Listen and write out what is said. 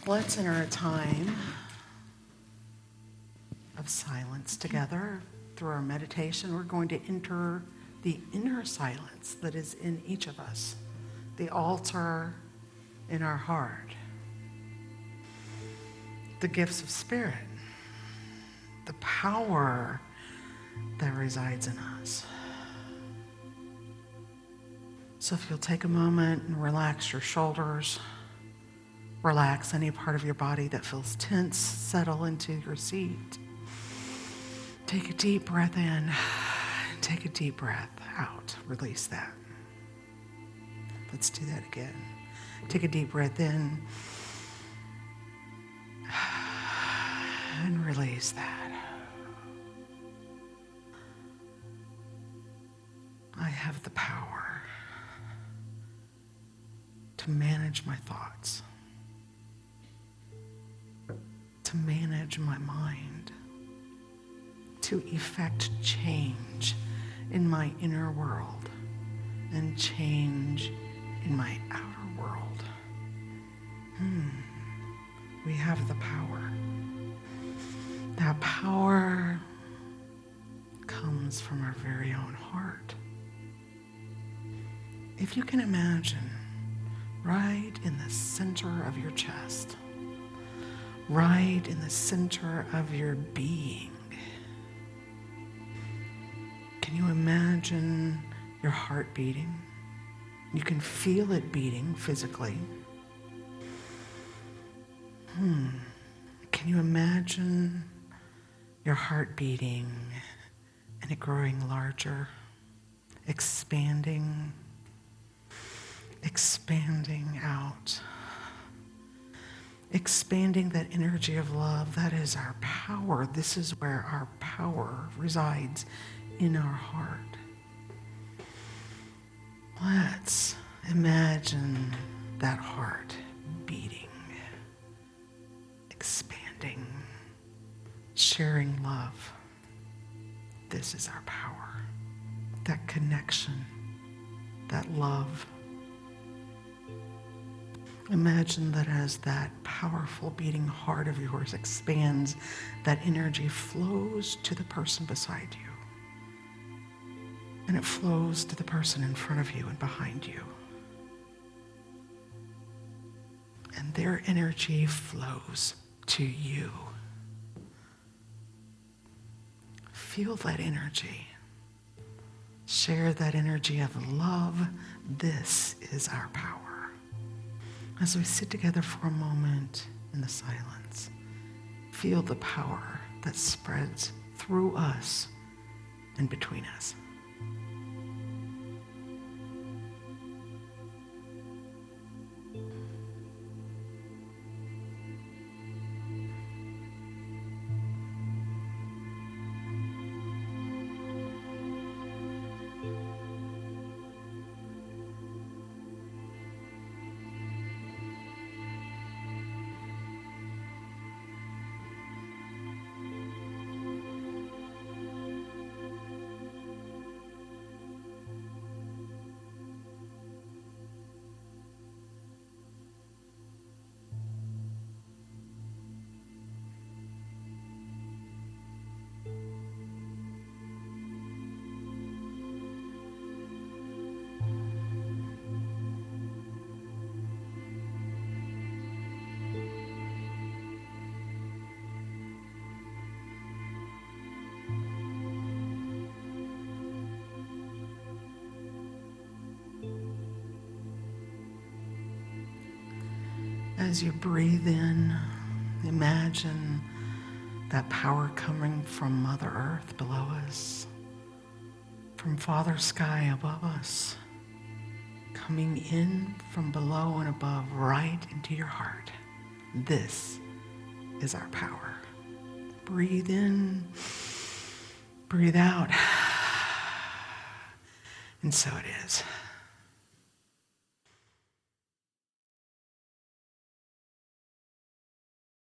Let's enter a time of silence together. Through our meditation, we're going to enter the inner silence that is in each of us, the altar in our heart, the gifts of spirit, the power that resides in us. So if you'll take a moment and relax your shoulders, relax any part of your body that feels tense, settle into your seat. Take a deep breath in, take a deep breath out, release that. Let's do that again. Take a deep breath in and release that. I have the power to manage my thoughts, to manage my mind, to effect change in my inner world and change in my outer world. We have the power. That power comes from our very own heart. If you can imagine, right in the center of your chest, right in the center of your being, can you imagine your heart beating? You can feel it beating physically. Can you imagine your heart beating and it growing larger, expanding out, expanding that energy of love? That is our power. This is where our power resides, in our heart. Let's imagine that heart beating, expanding, sharing love. This is our power. That connection, that love. Imagine that as that powerful beating heart of yours expands, that energy flows to the person beside you. And it flows to the person in front of you and behind you. And their energy flows to you. Feel that energy. Share that energy of love. This is our power. As we sit together for a moment in the silence, feel the power that spreads through us and between us. As you breathe in, imagine that power coming from Mother Earth below us, from Father Sky above us, coming in from below and above right into your heart. This is our power. Breathe in, breathe out, and so it is.